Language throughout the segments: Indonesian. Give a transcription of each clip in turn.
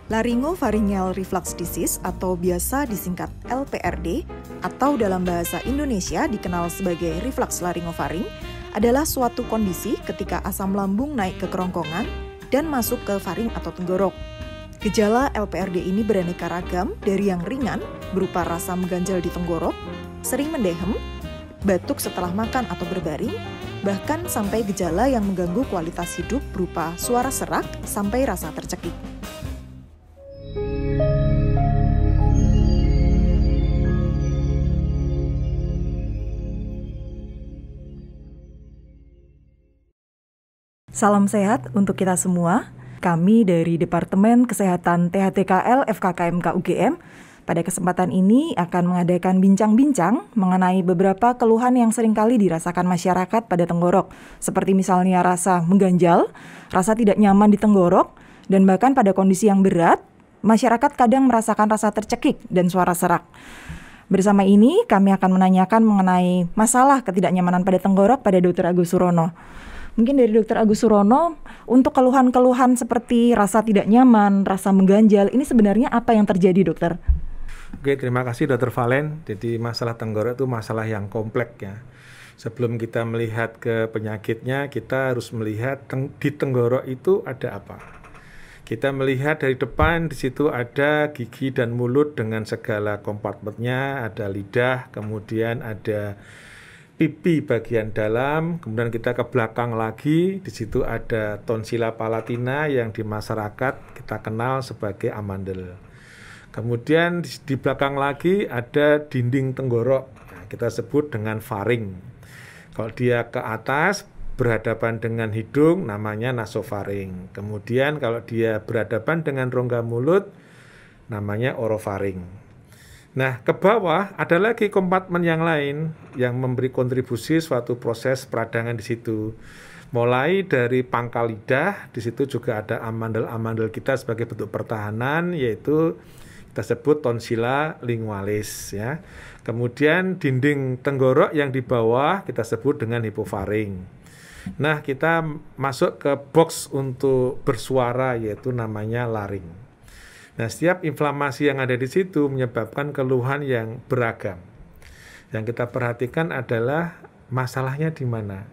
Laryngopharyngeal reflux disease atau biasa disingkat LPRD atau dalam bahasa Indonesia dikenal sebagai reflux laringofaring adalah suatu kondisi ketika asam lambung naik ke kerongkongan dan masuk ke faring atau tenggorok. Gejala LPRD ini beraneka ragam dari yang ringan berupa rasa mengganjal di tenggorok, sering mendehem, batuk setelah makan atau berbaring, bahkan sampai gejala yang mengganggu kualitas hidup berupa suara serak sampai rasa tercekik. Salam sehat untuk kita semua. Kami dari Departemen Kesehatan THTKL FKKMK UGM pada kesempatan ini akan mengadakan bincang-bincang mengenai beberapa keluhan yang seringkali dirasakan masyarakat pada tenggorok, seperti misalnya rasa mengganjal, rasa tidak nyaman di tenggorok, dan bahkan pada kondisi yang berat, masyarakat kadang merasakan rasa tercekik dan suara serak. Bersama ini kami akan menanyakan mengenai masalah ketidaknyamanan pada tenggorok pada Dr. Agus Surono. Mungkin dari Dr. Agus Surono, untuk keluhan-keluhan seperti rasa tidak nyaman, rasa mengganjal, ini sebenarnya apa yang terjadi, dokter? Oke, terima kasih Dr. Valen. Jadi masalah tenggorok itu masalah yang kompleks ya. Sebelum kita melihat ke penyakitnya, kita harus melihat di tenggorok itu ada apa. Kita melihat dari depan, di situ ada gigi dan mulut dengan segala kompartemennya, ada lidah, kemudian ada pipi bagian dalam, kemudian kita ke belakang lagi, di situ ada tonsila palatina yang di masyarakat kita kenal sebagai amandel. Kemudian di belakang lagi ada dinding tenggorok, kita sebut dengan faring. Kalau dia ke atas berhadapan dengan hidung namanya nasofaring. Kemudian kalau dia berhadapan dengan rongga mulut namanya orofaring. Nah, ke bawah ada lagi kompartemen yang lain yang memberi kontribusi suatu proses peradangan di situ. Mulai dari pangkal lidah, di situ juga ada amandel-amandel kita sebagai bentuk pertahanan, yaitu kita sebut tonsila lingualis ya. Kemudian dinding tenggorok yang di bawah kita sebut dengan hipofaring. Nah, kita masuk ke box untuk bersuara yaitu namanya laring. Nah, setiap inflamasi yang ada di situ menyebabkan keluhan yang beragam. Yang kita perhatikan adalah masalahnya di mana.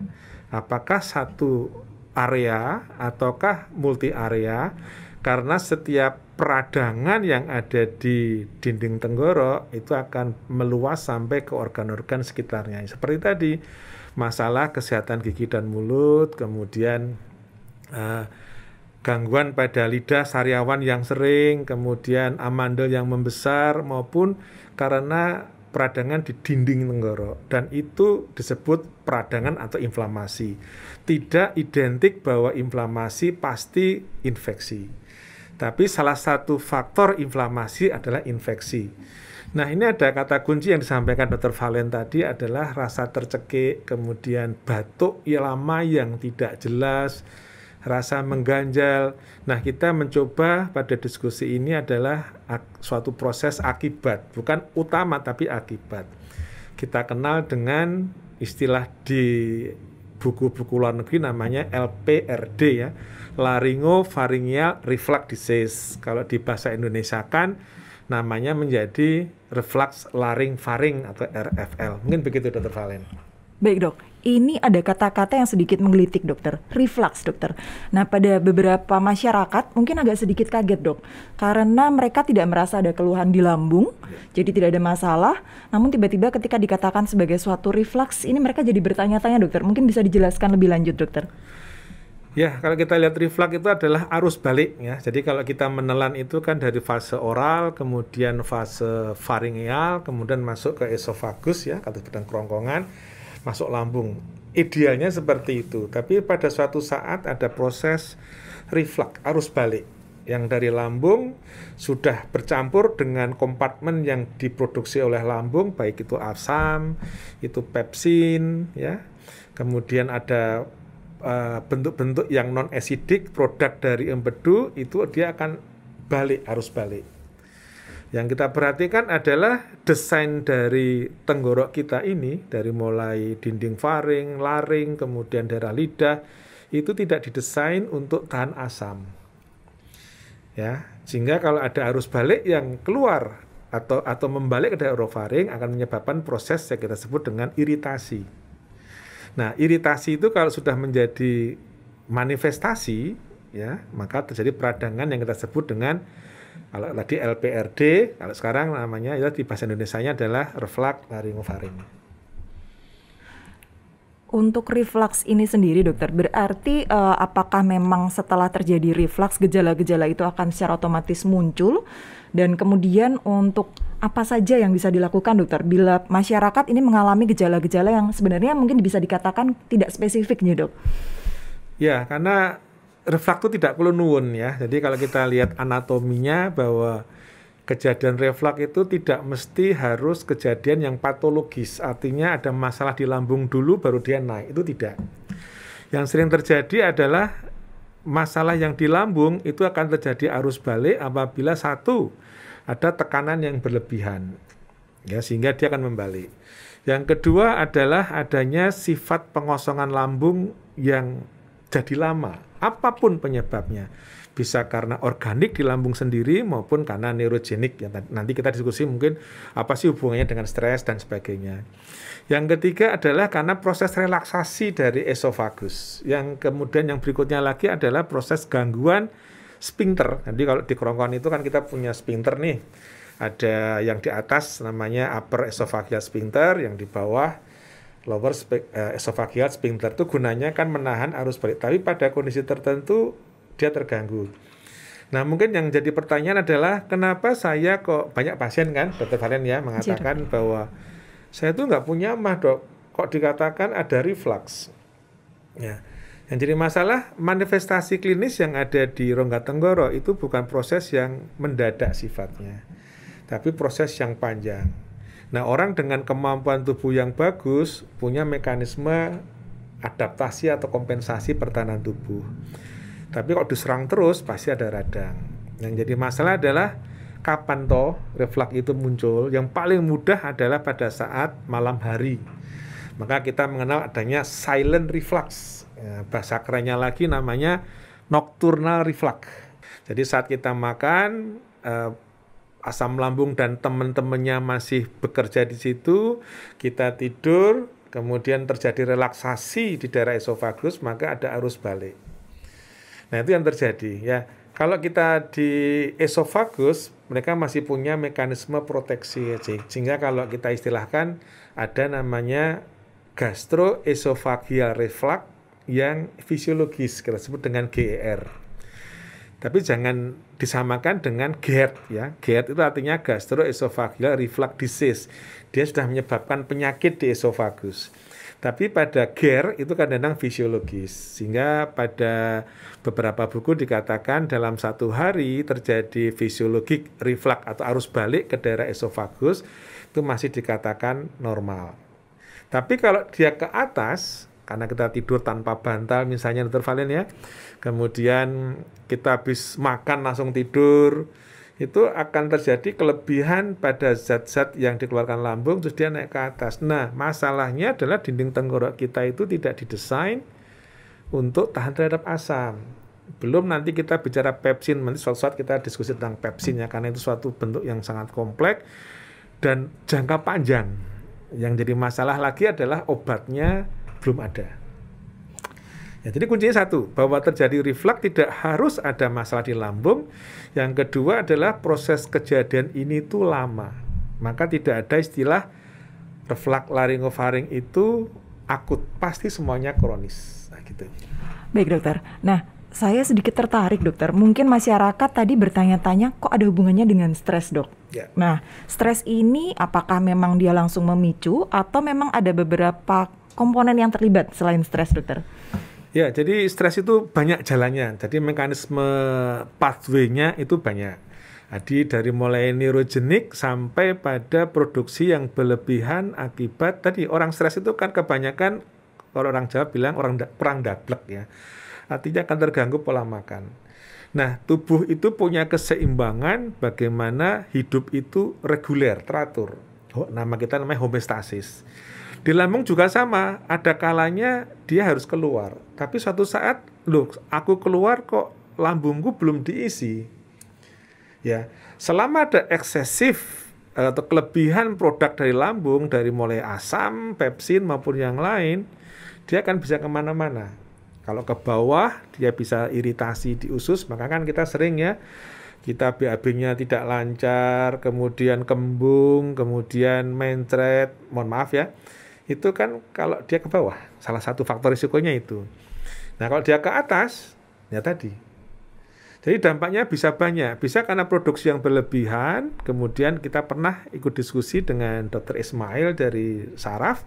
Apakah satu area ataukah multi area? Karena setiap peradangan yang ada di dinding tenggorok itu akan meluas sampai ke organ-organ sekitarnya. Seperti tadi, masalah kesehatan gigi dan mulut, kemudian gangguan pada lidah sariawan yang sering, kemudian amandel yang membesar, maupun karena peradangan di dinding tenggorok. Dan itu disebut peradangan atau inflamasi. Tidak identik bahwa inflamasi pasti infeksi. Tapi salah satu faktor inflamasi adalah infeksi. Nah, ini ada kata kunci yang disampaikan Dr. Valen tadi adalah rasa tercekik, kemudian batuk lama yang tidak jelas, rasa mengganjal. Nah, kita mencoba pada diskusi ini adalah suatu proses akibat, bukan utama tapi akibat. Kita kenal dengan istilah di buku-buku luar negeri namanya LPRD ya, Laryngopharyngeal reflux disease. Kalau di bahasa Indonesia kan namanya menjadi reflux laring-faring atau RFL. Mungkin begitu Dr. Valen. Baik dok, ini ada kata-kata yang sedikit menggelitik dokter, reflux dokter. Nah, pada beberapa masyarakat mungkin agak sedikit kaget dok, karena mereka tidak merasa ada keluhan di lambung, jadi tidak ada masalah. Namun tiba-tiba ketika dikatakan sebagai suatu reflux, ini mereka jadi bertanya-tanya dokter. Mungkin bisa dijelaskan lebih lanjut dokter. Ya, kalau kita lihat reflux itu adalah arus balik ya. Jadi kalau kita menelan itu kan dari fase oral, kemudian fase faringeal, kemudian masuk ke esofagus ya, kata bidang kerongkongan, masuk lambung. Idealnya seperti itu. Tapi pada suatu saat ada proses reflux, arus balik yang dari lambung sudah bercampur dengan kompartemen yang diproduksi oleh lambung, baik itu asam, itu pepsin ya. Kemudian ada bentuk-bentuk yang non-acidic, produk dari empedu, itu dia akan balik, arus balik. Yang kita perhatikan adalah desain dari tenggorok kita ini, dari mulai dinding faring, laring, kemudian daerah lidah, itu tidak didesain untuk tahan asam. ya. Sehingga kalau ada arus balik yang keluar atau membalik ke daerah orofaring akan menyebabkan proses yang kita sebut dengan iritasi. Nah, iritasi itu kalau sudah menjadi manifestasi, ya, maka terjadi peradangan yang kita sebut dengan, kalau tadi LPRD, kalau sekarang namanya ya di bahasa Indonesianya adalah reflux laryngofaring. Untuk reflux ini sendiri, dokter, berarti apakah memang setelah terjadi reflux gejala-gejala itu akan secara otomatis muncul? Dan kemudian untuk apa saja yang bisa dilakukan, dokter, bila masyarakat ini mengalami gejala-gejala yang sebenarnya mungkin bisa dikatakan tidak spesifik nih, dok? Ya, karena reflux itu tidak perlu nuwun ya. Jadi kalau kita lihat anatominya bahwa kejadian reflux itu tidak mesti harus kejadian yang patologis. Artinya ada masalah di lambung dulu baru dia naik. Itu tidak. Yang sering terjadi adalah masalah yang di lambung itu akan terjadi arus balik apabila satu, ada tekanan yang berlebihan, ya, sehingga dia akan membalik. Yang kedua adalah adanya sifat pengosongan lambung yang jadi lama, apapun penyebabnya. Bisa karena organik di lambung sendiri maupun karena neurogenik. Ya, nanti kita diskusi mungkin apa sih hubungannya dengan stres dan sebagainya. Yang ketiga adalah karena proses relaksasi dari esofagus. Yang kemudian yang berikutnya lagi adalah proses gangguan sphincter. Nanti kalau di kerongkongan itu kan kita punya sphincter nih. Ada yang di atas namanya upper esophageal sphincter, yang di bawah lower esophageal sphincter. Itu gunanya kan menahan arus balik. Tapi pada kondisi tertentu dia terganggu. Nah, mungkin yang jadi pertanyaan adalah kenapa saya kok banyak pasien kan, Dr. Valen ya, mengatakan bahwa saya tuh nggak punya mah, dok, kok dikatakan ada reflux. Ya. Yang jadi masalah manifestasi klinis yang ada di rongga tenggorok itu bukan proses yang mendadak sifatnya, tapi proses yang panjang. Nah, orang dengan kemampuan tubuh yang bagus punya mekanisme adaptasi atau kompensasi pertahanan tubuh. Tapi kalau diserang terus pasti ada radang. Yang jadi masalah adalah kapan toh reflux itu muncul. Yang paling mudah adalah pada saat malam hari. Maka kita mengenal adanya silent reflux. Ya, bahasa kerennya lagi namanya nocturnal reflux. Jadi saat kita makan, asam lambung dan teman-temannya masih bekerja di situ, kita tidur, kemudian terjadi relaksasi di daerah esofagus, maka ada arus balik. Nah, itu yang terjadi ya. Kalau kita di esofagus, mereka masih punya mekanisme proteksi, sehingga kalau kita istilahkan ada namanya gastroesophageal reflux yang fisiologis, kita sebut dengan GER. Tapi jangan disamakan dengan GERD ya. GERD itu artinya gastroesophageal reflux disease. Dia sudah menyebabkan penyakit di esofagus. Tapi pada GER itu kadang-kadang fisiologis. Sehingga pada beberapa buku dikatakan dalam satu hari terjadi fisiologik reflux atau arus balik ke daerah esofagus itu masih dikatakan normal. Tapi kalau dia ke atas, karena kita tidur tanpa bantal misalnya, Dr. Valen ya, kemudian kita habis makan langsung tidur, itu akan terjadi kelebihan pada zat-zat yang dikeluarkan lambung, terus dia naik ke atas. Nah, masalahnya adalah dinding tenggorok kita itu tidak didesain untuk tahan terhadap asam. Belum nanti kita bicara pepsin, nanti suatu saat kita diskusi tentang pepsin ya, karena itu suatu bentuk yang sangat kompleks dan jangka panjang. Yang jadi masalah lagi adalah obatnya belum ada. Ya, jadi kuncinya satu, bahwa terjadi reflux tidak harus ada masalah di lambung. Yang kedua adalah proses kejadian ini tuh lama. Maka tidak ada istilah reflux laryngofaring itu akut, pasti semuanya kronis. Nah, gitu. Baik, dokter. Nah, saya sedikit tertarik, dokter. Mungkin masyarakat tadi bertanya-tanya, kok ada hubungannya dengan stres, dok? Ya. Nah, stres ini apakah memang dia langsung memicu atau memang ada beberapa komponen yang terlibat selain stres, dokter? Ya, jadi stres itu banyak jalannya. Jadi mekanisme pathway-nya itu banyak. Jadi dari mulai neurogenik sampai pada produksi yang berlebihan akibat tadi orang stres itu kan kebanyakan kalau orang Jawa bilang perang dablek ya. Artinya akan terganggu pola makan. Nah, tubuh itu punya keseimbangan bagaimana hidup itu reguler, teratur. Nama kita namanya homeostasis. Di lambung juga sama, ada kalanya dia harus keluar. Tapi suatu saat, loh, aku keluar kok lambungku belum diisi. Ya, selama ada eksesif atau kelebihan produk dari lambung, dari mulai asam, pepsin maupun yang lain, dia akan bisa kemana-mana. Kalau ke bawah, dia bisa iritasi di usus, maka kan kita sering ya, kita BAB-nya tidak lancar, kemudian kembung, kemudian mencret, mohon maaf ya, itu kan kalau dia ke bawah, salah satu faktor risikonya itu. Nah kalau dia ke atas, ya tadi. Jadi dampaknya bisa banyak, bisa karena produksi yang berlebihan, kemudian kita pernah ikut diskusi dengan Dr. Ismail dari Saraf,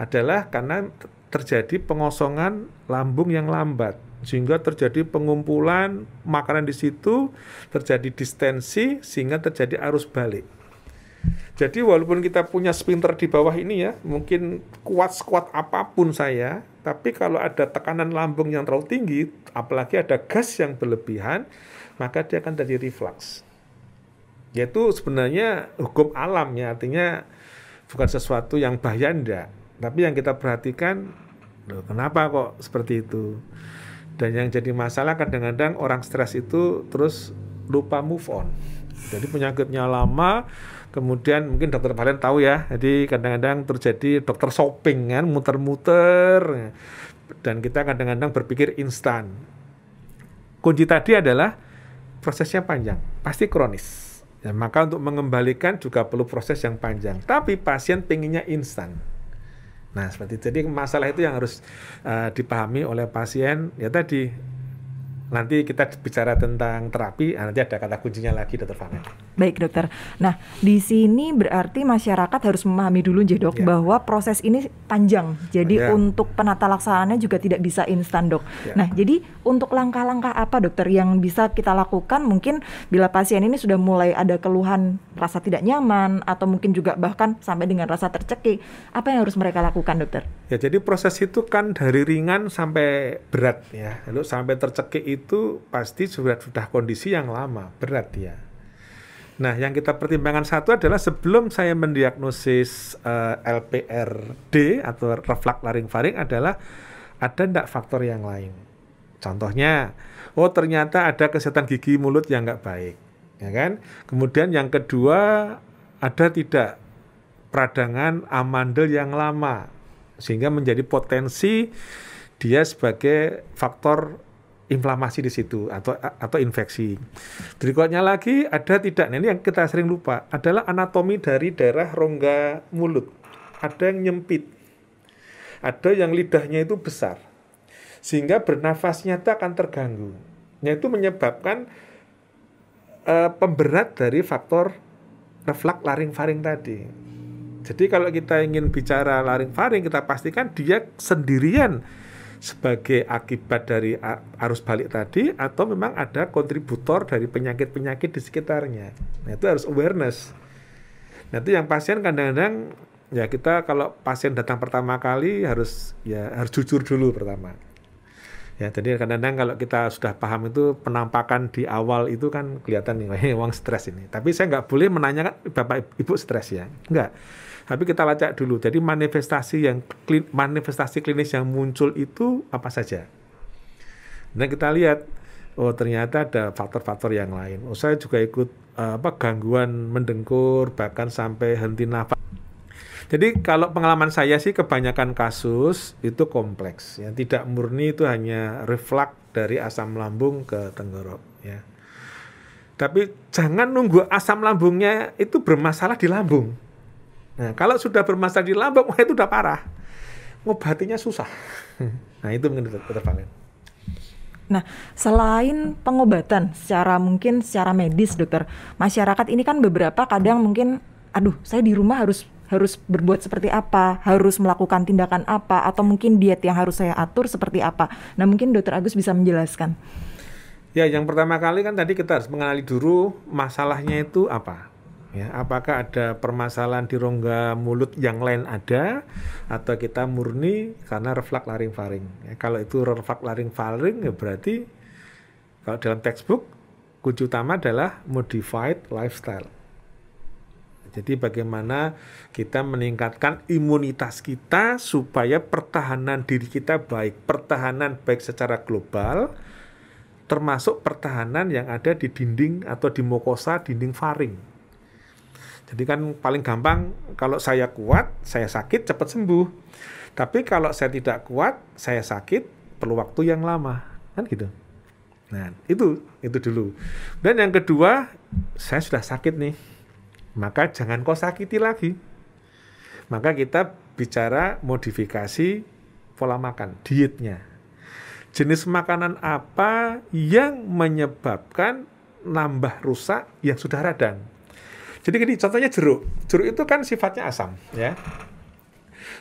adalah karena terjadi pengosongan lambung yang lambat, sehingga terjadi pengumpulan makanan di situ, terjadi distensi, sehingga terjadi arus balik. Jadi walaupun kita punya sphincter di bawah ini ya, mungkin kuat-kuat apapun saya, tapi kalau ada tekanan lambung yang terlalu tinggi, apalagi ada gas yang berlebihan, maka dia akan terjadi reflux. Yaitu sebenarnya hukum alam ya, artinya bukan sesuatu yang bahaya enggak. Tapi yang kita perhatikan, loh, kenapa kok seperti itu? Dan yang jadi masalah kadang-kadang orang stres itu terus lupa move on. Jadi penyakitnya lama, kemudian mungkin dokter Valen tahu ya, jadi kadang-kadang terjadi dokter shopping kan, muter-muter, dan kita kadang-kadang berpikir instan. Kunci tadi adalah prosesnya panjang, pasti kronis. Ya, maka untuk mengembalikan juga perlu proses yang panjang. Tapi pasien pengennya instan. Nah, seperti itu. Jadi masalah itu yang harus dipahami oleh pasien. Ya tadi, nanti kita bicara tentang terapi, nanti ada kata kuncinya lagi, Dr. Valen. Baik, dokter. Nah, di sini berarti masyarakat harus memahami dulu, dok, bahwa proses ini panjang. Jadi untuk penata laksanaannya juga tidak bisa instan, dok. Nah, jadi untuk langkah-langkah apa, dokter, yang bisa kita lakukan mungkin bila pasien ini sudah mulai ada keluhan rasa tidak nyaman, atau mungkin juga bahkan sampai dengan rasa tercekik, apa yang harus mereka lakukan, dokter? Ya, jadi proses itu kan dari ringan sampai berat ya. Lalu sampai tercekik itu pasti sudah kondisi yang lama, berat ya. Nah, yang kita pertimbangkan satu adalah sebelum saya mendiagnosis LPRD atau reflux laring-faring adalah ada enggak faktor yang lain. Contohnya, oh ternyata ada kesehatan gigi mulut yang enggak baik, ya kan? Kemudian yang kedua, ada tidak peradangan amandel yang lama sehingga menjadi potensi dia sebagai faktor inflamasi di situ atau infeksi. Berikutnya lagi ada tidak, nah ini yang kita sering lupa, adalah anatomi dari daerah rongga mulut. Ada yang nyempit, ada yang lidahnya itu besar, sehingga bernafasnya itu akan terganggu. Nah itu menyebabkan pemberat dari faktor reflux laring-faring tadi. Jadi kalau kita ingin bicara laring-faring, kita pastikan dia sendirian sebagai akibat dari arus balik tadi, atau memang ada kontributor dari penyakit-penyakit di sekitarnya. Nah itu harus awareness. Nah itu yang pasien kadang-kadang ya, kita kalau pasien datang pertama kali harus jujur dulu pertama. Ya, jadi kadang-kadang kalau kita sudah paham itu, penampakan di awal itu kan kelihatan nih, wong stres ini. Tapi saya nggak boleh menanyakan Bapak Ibu stres ya, enggak. Tapi kita lacak dulu. Jadi manifestasi klinis yang muncul itu apa saja. Dan kita lihat, oh ternyata ada faktor-faktor yang lain. Oh saya juga ikut gangguan mendengkur, bahkan sampai henti nafas. Jadi kalau pengalaman saya sih kebanyakan kasus itu kompleks, ya tidak murni itu hanya reflux dari asam lambung ke tenggorok, ya. Tapi jangan nunggu asam lambungnya itu bermasalah di lambung. Nah kalau sudah bermasalah di lambung, wah itu udah parah, ngobatinya susah. Nah itu mungkin Dr. Valen. Nah, selain pengobatan secara medis, dokter, masyarakat ini kan beberapa kadang mungkin, aduh saya di rumah harus berbuat seperti apa, harus melakukan tindakan apa, atau mungkin diet yang harus saya atur seperti apa. Nah, mungkin Dr. Agus bisa menjelaskan. Ya, yang pertama kali kan tadi kita harus mengenali dulu masalahnya itu apa. Ya, apakah ada permasalahan di rongga mulut yang lain ada, atau kita murni karena reflux laring-faring. Ya, kalau itu reflux laring-faring, ya berarti kalau dalam textbook kunci utama adalah modified lifestyle. Jadi bagaimana kita meningkatkan imunitas kita supaya pertahanan diri kita baik. Pertahanan baik secara global, termasuk pertahanan yang ada di dinding atau di mukosa dinding faring. Jadi kan paling gampang kalau saya kuat, saya sakit cepat sembuh. Tapi kalau saya tidak kuat, saya sakit perlu waktu yang lama, kan gitu. Nah, itu dulu. Dan yang kedua, saya sudah sakit nih. Maka jangan kau sakiti lagi. Maka kita bicara modifikasi pola makan, dietnya. Jenis makanan apa yang menyebabkan nambah rusak yang sudah radang. Jadi gini, contohnya jeruk. Jeruk itu kan sifatnya asam, ya.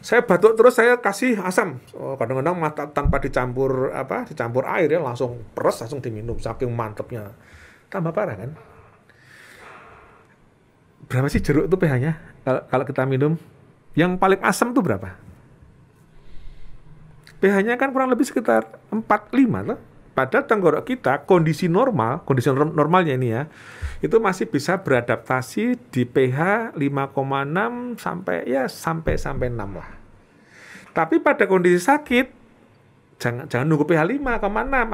Saya batuk terus saya kasih asam. Kadang-kadang tanpa dicampur air ya, langsung peres langsung diminum saking mantepnya. Tambah parah kan? Berapa sih jeruk itu pH-nya? Kalau kita minum yang paling asam itu berapa? pH-nya kan kurang lebih sekitar 4-5 loh. Padahal tenggorok kita kondisi normalnya ini ya, itu masih bisa beradaptasi di pH 5,6 sampai 6 lah. Tapi pada kondisi sakit, jangan nunggu pH 5,6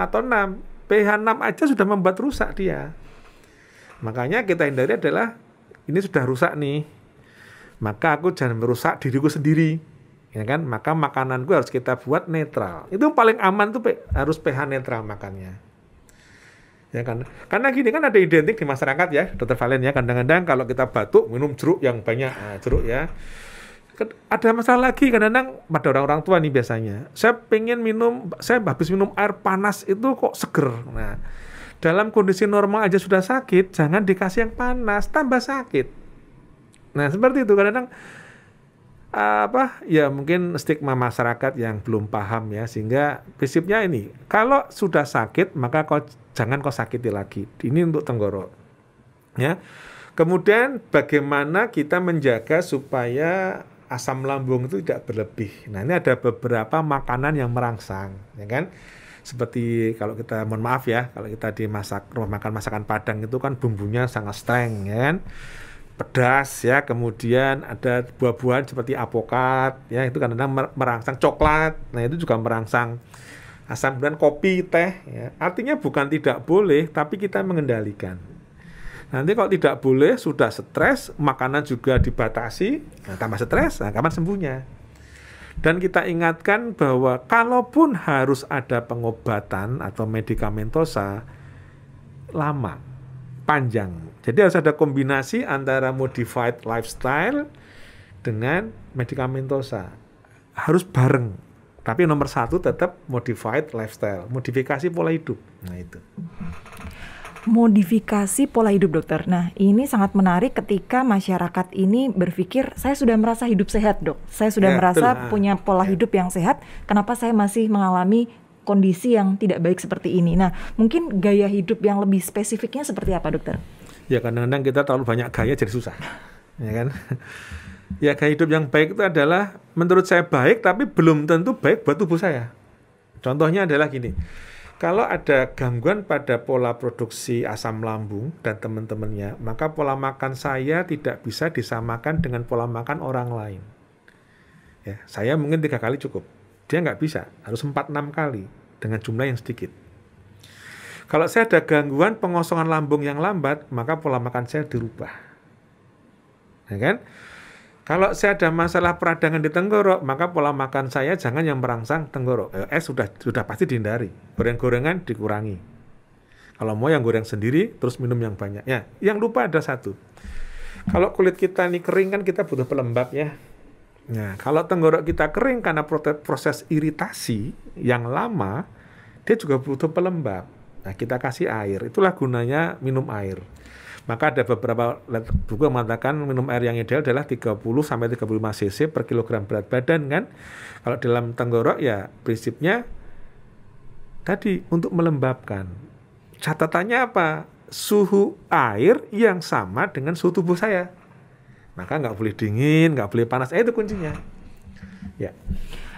atau 6. pH 6 aja sudah membuat rusak dia. Makanya kita hindari adalah, ini sudah rusak nih, maka aku jangan merusak diriku sendiri. Ya kan? Maka makananku harus kita buat netral. Itu yang paling aman tuh harus pH netral makannya. Ya kan? Karena gini kan ada identik di masyarakat ya, Dr. Valen ya, kadang-kadang kalau kita batuk minum jeruk yang banyak, jeruk ya. Ada masalah lagi kadang-kadang pada orang-orang tua nih biasanya. Saya habis minum air panas itu kok seger. Nah, dalam kondisi normal aja sudah sakit, jangan dikasih yang panas, tambah sakit. Nah, seperti itu kadang-kadang ya mungkin stigma masyarakat yang belum paham ya, sehingga prinsipnya ini, kalau sudah sakit maka jangan kau sakiti lagi. Ini untuk tenggorok ya. Kemudian bagaimana kita menjaga supaya asam lambung itu tidak berlebih. Nah, ini ada beberapa makanan yang merangsang ya kan, seperti kalau kita, mohon maaf ya, kalau kita dimasak rumah makan masakan Padang itu kan bumbunya sangat strong ya kan, pedas ya, kemudian ada buah-buahan seperti apokat ya, itu kadang-kadang merangsang, coklat, nah itu juga merangsang asam, dan kopi, teh ya. Artinya bukan tidak boleh, tapi kita mengendalikan. Nanti kalau tidak boleh, sudah stres, makanan juga dibatasi, nah tambah stres, nah kapan sembuhnya? Dan kita ingatkan bahwa kalaupun harus ada pengobatan atau medikamentosa, lama, panjang. Jadi harus ada kombinasi antara modified lifestyle dengan medikamentosa. Harus bareng. Tapi nomor satu tetap modified lifestyle, modifikasi pola hidup. Nah itu. Modifikasi pola hidup, dokter. Nah, ini sangat menarik ketika masyarakat ini berpikir, saya sudah merasa hidup sehat, dok. Saya sudah merasa punya pola hidup yang sehat, kenapa saya masih mengalami kondisi yang tidak baik seperti ini? Nah, mungkin gaya hidup yang lebih spesifiknya seperti apa, dokter? Ya, kadang-kadang kita terlalu banyak gaya jadi susah, ya kan? Ya, gaya hidup yang baik itu adalah, menurut saya baik, tapi belum tentu baik buat tubuh saya. Contohnya adalah gini, kalau ada gangguan pada pola produksi asam lambung dan teman-temannya, maka pola makan saya tidak bisa disamakan dengan pola makan orang lain. Ya, saya mungkin 3 kali cukup. Dia nggak bisa, harus 4-6 kali dengan jumlah yang sedikit. Kalau saya ada gangguan pengosongan lambung yang lambat, maka pola makan saya dirubah. Ya kan? Kalau saya ada masalah peradangan di tenggorok, maka pola makan saya jangan yang merangsang tenggorok. Sudah pasti dihindari. Goreng-gorengan dikurangi. Kalau mau yang goreng sendiri, terus minum yang banyak. Ya, yang lupa ada satu. Kalau kulit kita ini kering kan kita butuh pelembab ya. Nah, kalau tenggorok kita kering karena proses iritasi yang lama, dia juga butuh pelembab. Nah, kita kasih air. Itulah gunanya minum air. Maka ada beberapa buku yang mengatakan minum air yang ideal adalah 30-35 cc per kilogram berat badan kan. Kalau dalam tenggorok ya prinsipnya tadi untuk melembabkan. Catatannya apa? Suhu air yang sama dengan suhu tubuh saya. Maka nggak boleh dingin, nggak boleh panas. Itu kuncinya. Ya.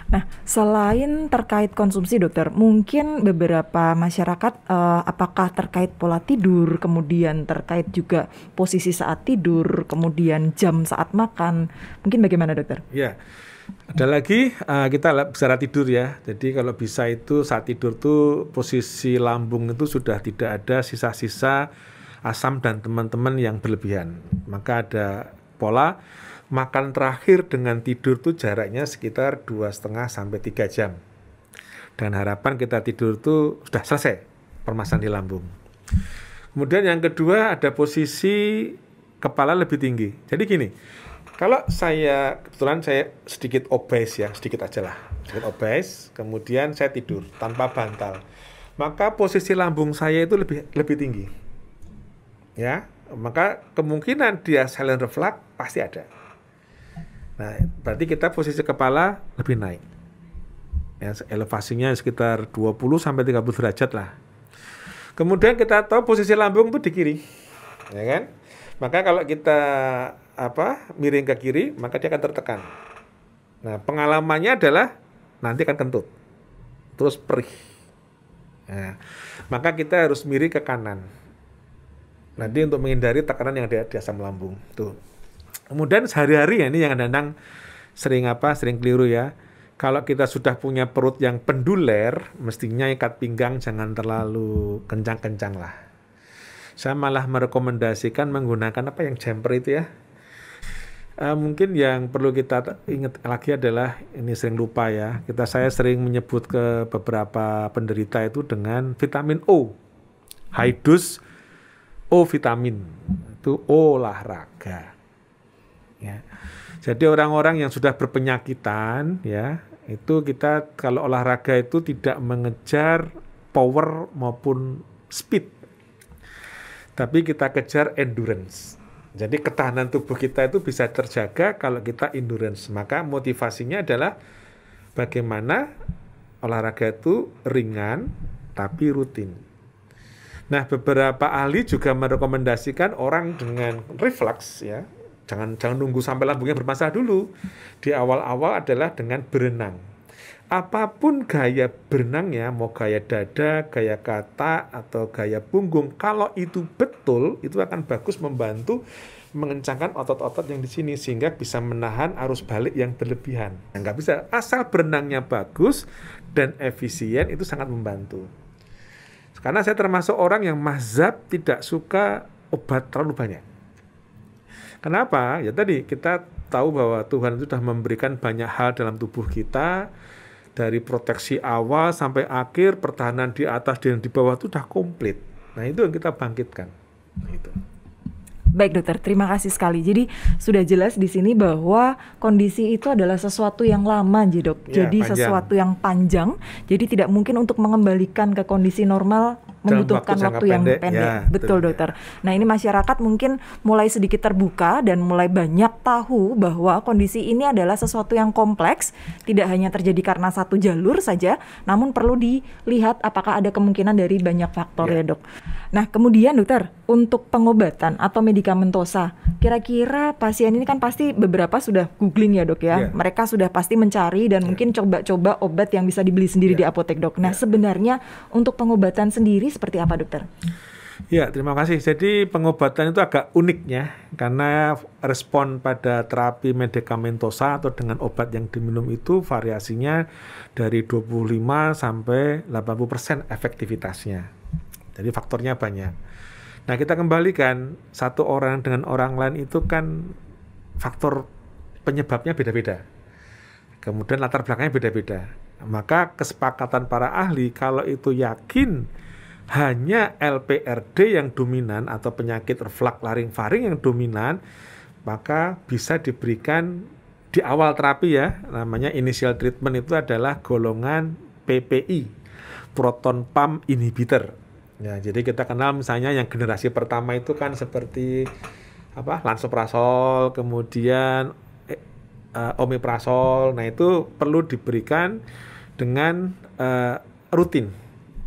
Nah, selain terkait konsumsi, dokter, mungkin beberapa masyarakat apakah terkait pola tidur, kemudian terkait juga posisi saat tidur, kemudian jam saat makan, mungkin bagaimana, dokter? Ya, Ada lagi kita bicara tidur ya. Jadi kalau bisa itu saat tidur tuh posisi lambung itu sudah tidak ada sisa-sisa asam dan teman-teman yang berlebihan. Maka ada pola makan terakhir dengan tidur tuh jaraknya sekitar 2,5 sampai 3 jam. Dengan harapan kita tidur tuh sudah selesai permasalahan di lambung. Kemudian yang kedua ada posisi kepala lebih tinggi. Jadi gini, kalau kebetulan saya sedikit obes ya, sedikit aja lah, sedikit obes, kemudian saya tidur tanpa bantal, maka posisi lambung saya itu lebih tinggi, ya, maka kemungkinan dia silent reflux pasti ada. Nah, berarti kita posisi kepala lebih naik, ya, elevasinya sekitar 20-30 derajat lah. Kemudian kita tahu posisi lambung itu di kiri, ya kan? Maka kalau kita miring ke kiri, maka dia akan tertekan. Nah, pengalamannya adalah nanti akan kentut, terus perih. Nah, maka kita harus miring ke kanan. Nanti untuk menghindari tekanan yang ada di asam lambung. Tuh. Kemudian sehari-hari ya, ini yang kadang sering keliru ya. Kalau kita sudah punya perut yang penduler, mestinya ikat pinggang jangan terlalu kencang-kencang lah. Saya malah merekomendasikan menggunakan yang jumper itu ya. Mungkin yang perlu kita ingat lagi adalah, ini sering lupa ya, saya sering menyebut ke beberapa penderita itu dengan vitamin O, high dose O vitamin, itu olahraga ya. Jadi orang-orang yang sudah berpenyakitan ya, itu kita kalau olahraga itu tidak mengejar power maupun speed, tapi kita kejar endurance. Jadi ketahanan tubuh kita itu bisa terjaga kalau kita endurance. Maka motivasinya adalah bagaimana olahraga itu ringan tapi rutin. Nah, beberapa ahli juga merekomendasikan orang dengan reflux ya, jangan nunggu sampai lambungnya bermasalah dulu. Di awal-awal adalah dengan berenang. Apapun gaya berenangnya, mau gaya dada, gaya kata, atau gaya punggung, kalau itu betul, itu akan bagus membantu mengencangkan otot-otot yang di sini, sehingga bisa menahan arus balik yang berlebihan. Nah, nggak bisa, asal berenangnya bagus dan efisien, itu sangat membantu. Karena saya termasuk orang yang mazhab tidak suka obat terlalu banyak. Kenapa? Ya tadi, kita tahu bahwa Tuhan itu sudah memberikan banyak hal dalam tubuh kita, dari proteksi awal sampai akhir, pertahanan di atas dan di bawah itu sudah komplit. Nah, itu yang kita bangkitkan. Nah, itu. Baik dokter, terima kasih sekali. Jadi sudah jelas di sini bahwa kondisi itu adalah sesuatu yang lama, dok. Ya, jadi panjang. Sesuatu yang panjang. Jadi tidak mungkin untuk mengembalikan ke kondisi normal membutuhkan waktu yang pendek. Ya, betul dokter. Nah, ini masyarakat mungkin mulai sedikit terbuka dan mulai banyak tahu bahwa kondisi ini adalah sesuatu yang kompleks, tidak hanya terjadi karena satu jalur saja, namun perlu dilihat apakah ada kemungkinan dari banyak faktor ya dok. Nah, kemudian dokter, untuk pengobatan atau medikamentosa, kira-kira pasien ini kan pasti beberapa sudah googling ya dok ya, mereka sudah pasti mencari dan mungkin coba-coba obat yang bisa dibeli sendiri di apotek dok. Nah, sebenarnya untuk pengobatan sendiri seperti apa dokter? Ya, terima kasih. Jadi pengobatan itu agak unik ya, karena respon pada terapi medikamentosa atau dengan obat yang diminum itu variasinya dari 25 sampai 80% efektivitasnya. Jadi faktornya banyak. Nah, kita kembalikan, satu orang dengan orang lain itu kan faktor penyebabnya beda-beda. Kemudian latar belakangnya beda-beda. Maka kesepakatan para ahli kalau itu yakin hanya LPRD yang dominan atau penyakit reflux laring-faring yang dominan, maka bisa diberikan di awal terapi ya, namanya initial treatment itu adalah golongan PPI, proton pump inhibitor. Ya, jadi kita kenal misalnya yang generasi pertama itu kan seperti lansoprazol, kemudian omeprazol. Nah, itu perlu diberikan dengan rutin.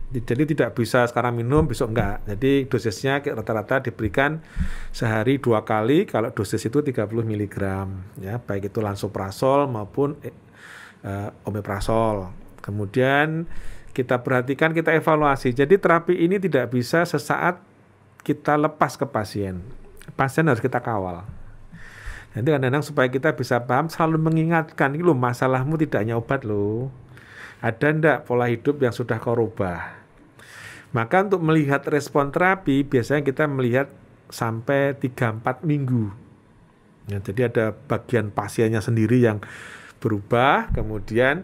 Jadi tidak bisa sekarang minum, besok enggak. Jadi dosisnya rata-rata diberikan sehari 2 kali, kalau dosis itu 30 mg. Ya, baik itu lansoprazol maupun omeprazol. Kemudian kita perhatikan, kita evaluasi. Jadi terapi ini tidak bisa sesaat kita lepas ke pasien. Pasien harus kita kawal. Nanti kadang-kadang supaya kita bisa paham, selalu mengingatkan, ini loh masalahmu tidak hanya obat loh. Ada ndak pola hidup yang sudah kau rubah? Maka untuk melihat respon terapi, biasanya kita melihat sampai 3-4 minggu. Ya, jadi ada bagian pasiennya sendiri yang berubah, kemudian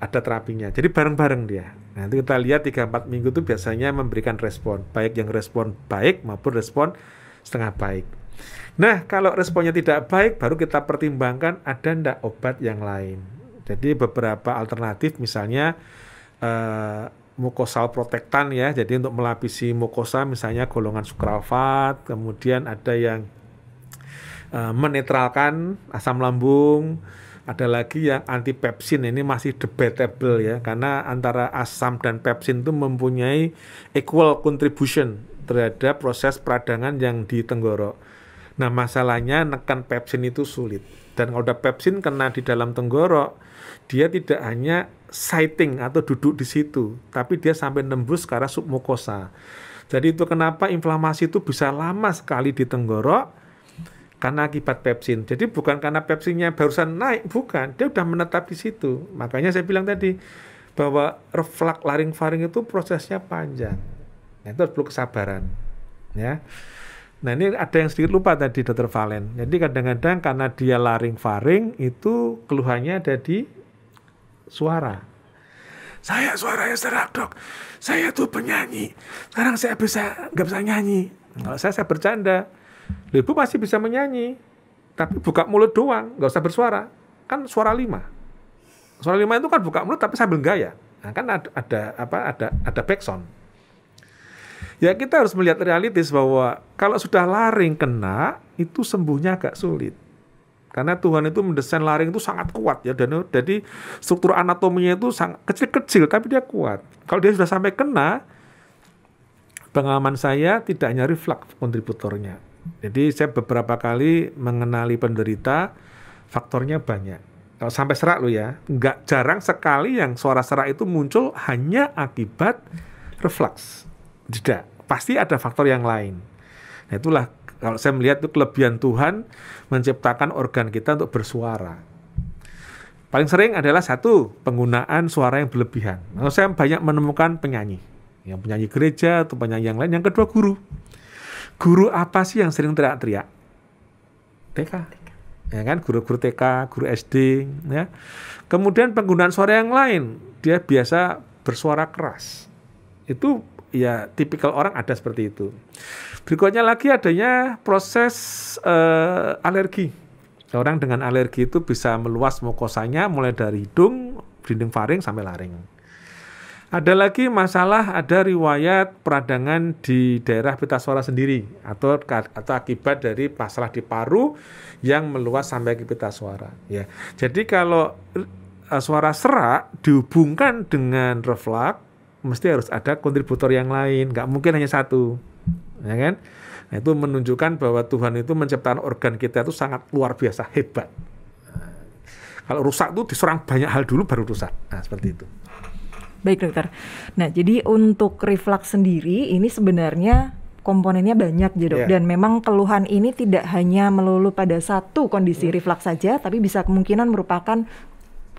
ada terapinya. Jadi bareng-bareng dia. Nanti kita lihat 3-4 minggu itu biasanya memberikan respon. Baik yang respon baik maupun respon setengah baik. Nah, kalau responnya tidak baik, baru kita pertimbangkan ada ndak obat yang lain. Jadi beberapa alternatif, misalnya mukosal protektan ya, jadi untuk melapisi mukosa misalnya golongan sukralfat, kemudian ada yang menetralkan asam lambung, ada lagi yang anti pepsin, ini masih debatable ya, karena antara asam dan pepsin itu mempunyai equal contribution terhadap proses peradangan yang di tenggorok. Nah, masalahnya nekan pepsin itu sulit. Dan kalau ada pepsin kena di dalam tenggorok, dia tidak hanya siting atau duduk di situ, tapi dia sampai nembus ke arah submukosa. Jadi itu kenapa inflamasi itu bisa lama sekali di tenggorok, karena akibat pepsin. Jadi bukan karena pepsinnya barusan naik, bukan. Dia udah menetap di situ. Makanya saya bilang tadi, bahwa reflux laring-faring itu prosesnya panjang. Nah, itu perlu kesabaran. Ya. Nah, ini ada yang sedikit lupa tadi Dr. Valen. Jadi kadang-kadang karena dia laring-faring itu keluhannya ada di suara. Saya suaranya serak dok. Saya tuh penyanyi. Sekarang saya nggak bisa nyanyi. Kalau saya bercanda. Ibu masih bisa menyanyi. Tapi buka mulut doang. Nggak usah bersuara. Kan suara 5. Suara 5 itu kan buka mulut tapi sambil gaya. Nah, kan ada backsound. Ya kita harus melihat realitis bahwa kalau sudah laring kena, itu sembuhnya agak sulit. Karena Tuhan itu mendesain laring itu sangat kuat ya. Dan jadi struktur anatominya itu sangat kecil-kecil tapi dia kuat. Kalau dia sudah sampai kena, pengalaman saya tidak hanya reflux kontributornya. Jadi saya beberapa kali mengenali penderita, faktornya banyak. Kalau sampai serak loh ya, nggak jarang sekali yang suara serak itu muncul hanya akibat reflux. Tidak, pasti ada faktor yang lain. Nah, itulah kalau saya melihat itu kelebihan Tuhan menciptakan organ kita untuk bersuara. Paling sering adalah satu, penggunaan suara yang berlebihan. Nah, saya banyak menemukan penyanyi, yang penyanyi gereja atau penyanyi yang lain. Yang kedua guru. Guru apa sih yang sering teriak-teriak? TK. Ya kan, guru-guru TK, guru SD. Ya. Kemudian penggunaan suara yang lain, dia biasa bersuara keras. Itu ya tipikal orang ada seperti itu. Berikutnya lagi adanya proses alergi. Orang dengan alergi itu bisa meluas mukosanya mulai dari hidung, dinding faring sampai laring. Ada lagi masalah, ada riwayat peradangan di daerah pita suara sendiri atau akibat dari masalah di paru yang meluas sampai ke pita suara. Ya. Jadi kalau suara serak dihubungkan dengan reflux, mesti harus ada kontributor yang lain, nggak mungkin hanya satu, ya kan? Nah, itu menunjukkan bahwa Tuhan itu menciptakan organ kita itu sangat luar biasa hebat. Kalau rusak itu diserang banyak hal dulu baru rusak. Nah, seperti itu. Baik dokter. Nah, jadi untuk reflux sendiri ini sebenarnya komponennya banyak ya dok. Dan memang keluhan ini tidak hanya melulu pada satu kondisi reflux saja, tapi bisa kemungkinan merupakan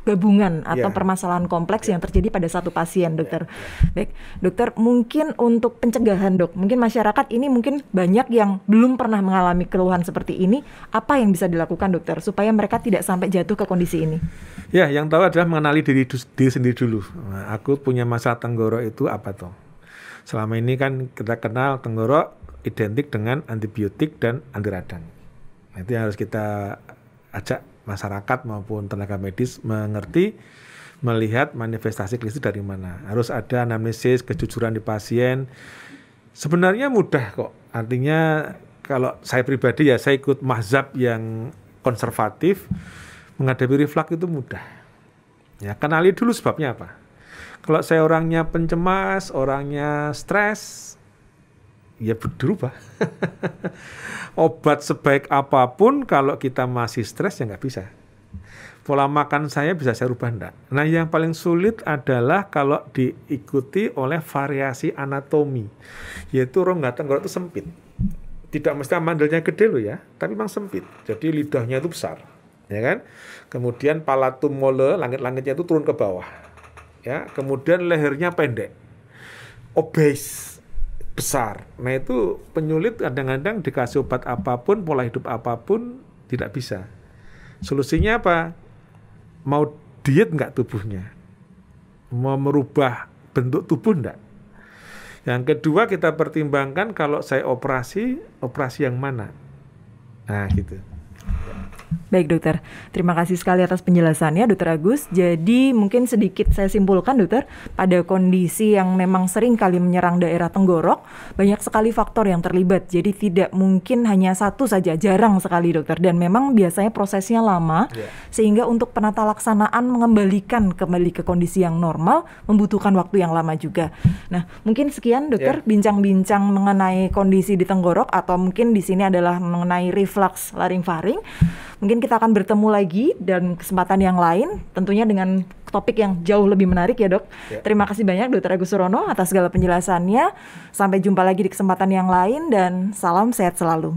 gabungan atau permasalahan kompleks yang terjadi pada satu pasien, dokter. Baik, dokter, mungkin untuk pencegahan dok, mungkin masyarakat ini mungkin banyak yang belum pernah mengalami keluhan seperti ini, apa yang bisa dilakukan dokter supaya mereka tidak sampai jatuh ke kondisi ini? Ya, yang tahu adalah mengenali diri sendiri dulu. Nah, aku punya masalah tenggorok itu apa toh? Selama ini kan kita kenal tenggorok identik dengan antibiotik dan anti radang. Nah, itu yang harus kita ajak masyarakat maupun tenaga medis mengerti, melihat manifestasi klinis dari mana. Harus ada anamnesis, kejujuran di pasien. Sebenarnya mudah kok. Artinya kalau saya pribadi ya, saya ikut mazhab yang konservatif, menghadapi reflux itu mudah. Ya, kenali dulu sebabnya apa. Kalau saya orangnya pencemas, orangnya stres, ya berubah. Obat sebaik apapun kalau kita masih stres ya nggak bisa. Pola makan saya bisa saya rubah enggak. Nah, yang paling sulit adalah kalau diikuti oleh variasi anatomi, yaitu rongga tenggorok itu sempit. tidak mesti amandelnya gede loh ya, tapi memang sempit. Jadi lidahnya itu besar, ya kan? Kemudian palatum mole, langit-langitnya itu turun ke bawah. Ya, kemudian lehernya pendek. Obese, besar. Nah, itu penyulit kadang-kadang dikasih obat apapun, pola hidup apapun tidak bisa. Solusinya apa? Mau diet nggak tubuhnya? Mau merubah bentuk tubuh enggak? Yang kedua kita pertimbangkan kalau saya operasi yang mana? Nah gitu. Baik dokter, terima kasih sekali atas penjelasannya dokter Agus. Jadi mungkin sedikit saya simpulkan dokter, pada kondisi yang memang sering kali menyerang daerah tenggorok, banyak sekali faktor yang terlibat. Jadi tidak mungkin hanya satu saja, jarang sekali dokter. Dan memang biasanya prosesnya lama, sehingga untuk penata laksanaan mengembalikan kembali ke kondisi yang normal, membutuhkan waktu yang lama juga. Nah mungkin sekian dokter, bincang-bincang mengenai kondisi di tenggorok, atau mungkin di sini adalah mengenai reflux laring-faring. Mungkin kita akan bertemu lagi dan kesempatan yang lain, tentunya dengan topik yang jauh lebih menarik ya dok. Terima kasih banyak Dr. Agus Surono atas segala penjelasannya. Sampai jumpa lagi di kesempatan yang lain dan salam sehat selalu.